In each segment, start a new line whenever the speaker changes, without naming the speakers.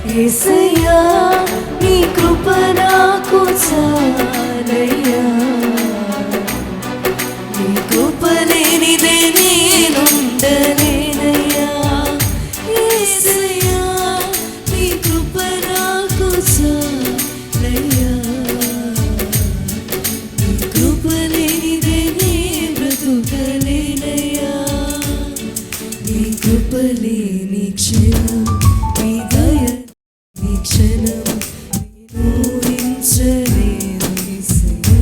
యేసయ్యా నీ కృప నాకు చాలయ్యా, నీ కృప లేనిదే నేనుండలేనయ్యా. యేసయ్యా నీ కృప నాకు చాలయ్యా, నీ కృప లేనిదే నే బ్రతుకలేనయ్యా. నీ కృప లేని క్షణం, నీ దయ నీ క్షణం ఊహించలేను యేసయ్యా.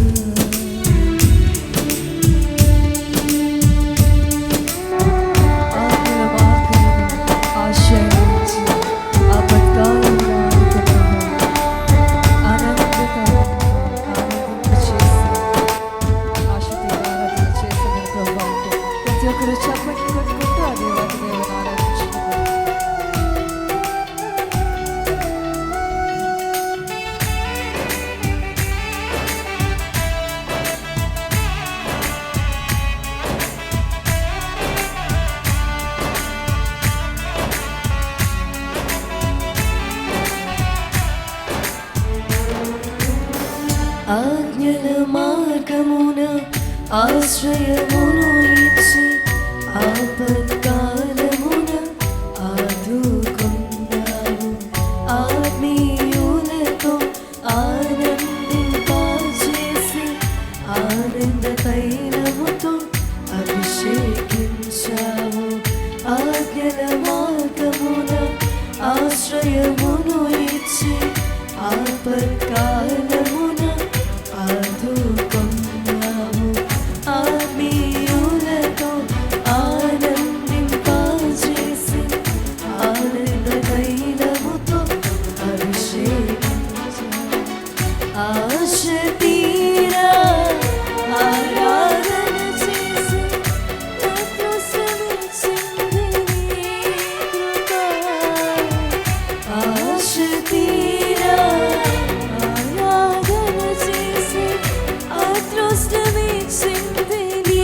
ఆకుల మార్గమును ఆశ్రయించి ఆపత్కాలంలో ప్రతి ఒక్కరు చప్పట్లు కొట్టుకుంటూ ఆ దేవాది దేవుని ఆరాధించుకుంటారు. ఆజ్ఞల మార్గమున ఆశ్రయమును ఇచ్చి ఆపత్కాలమున ఆదుకున్నావు. ఆత్మీయులతో ఆనందింపజేసి ఆనంద తైలముతో అభిషేకించావు. ఆజ్ఞల మార్గమున ఆశ్రయమును ఇచ్చి ఆపత్కాలమున ఆదుకున్నావు. ఆత్మీయులతో ఆనందింపజేసి ఆనంద తైలముతో అభిషేకించావు. ఆశ తీరా ఆరాధన చేసి నాకు శ్రమించింది నీ కృప. ఆశ తీరా ఆరాధన చేసి శ్రమించింది నీ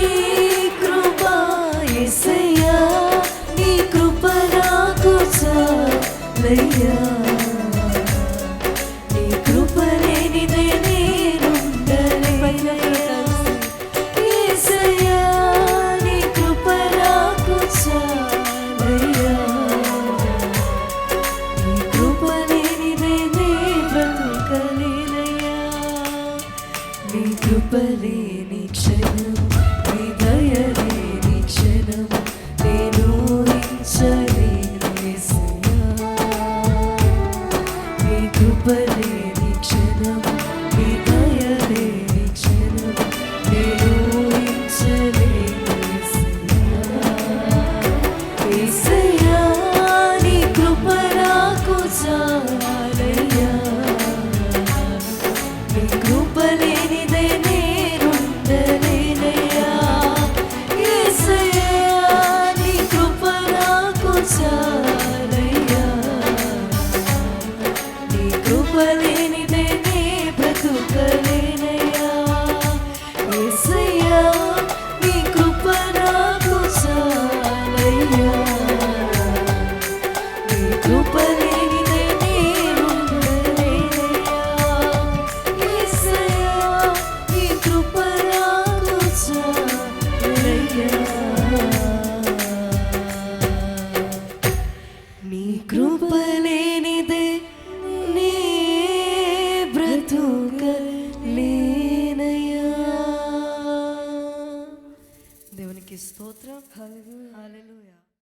కృప. యేసయ్యా నీ కృప నాకు చాలయ్యా, నీ కృప లేనిదే నేనుండలేను. యేసయ్యా నీ కృప నాకు చాలయ్యా, నీ కృప లేనిదే నే బ్రతుకలేనయ్యా. నీ కృప లేని క్షణం, నీ దయ లేని క్షణం నేను ఊహించలేను యేసయ్యా. నీ కృప లేని క్షణం, నీ దయ లేని క్షణం నేను ఊహించలేను యేసయ్యా. యేసయ్యా నీ కృప నాకు చాలయ్యా, నీ కృప లేనిదే నేనుండలేనయ్యా. యేసయ్యా నీ కృప నాకు చాలయ్యా, నీ కృప లేనిదే నే బ్రతుకలేనయ్యా. యేసయ్యా నీ కృప నాకు చాలయ్యా, నీ కృప లేనిదే నేనుండలేనయ్యా. యేసయ్యా నీ కృప నాకు చాలయ్యా, నీ కృప లేనిదే నే బ్రతుకలేనయ్యా. దేవునికి స్తోత్రం. హల్లెలూయా.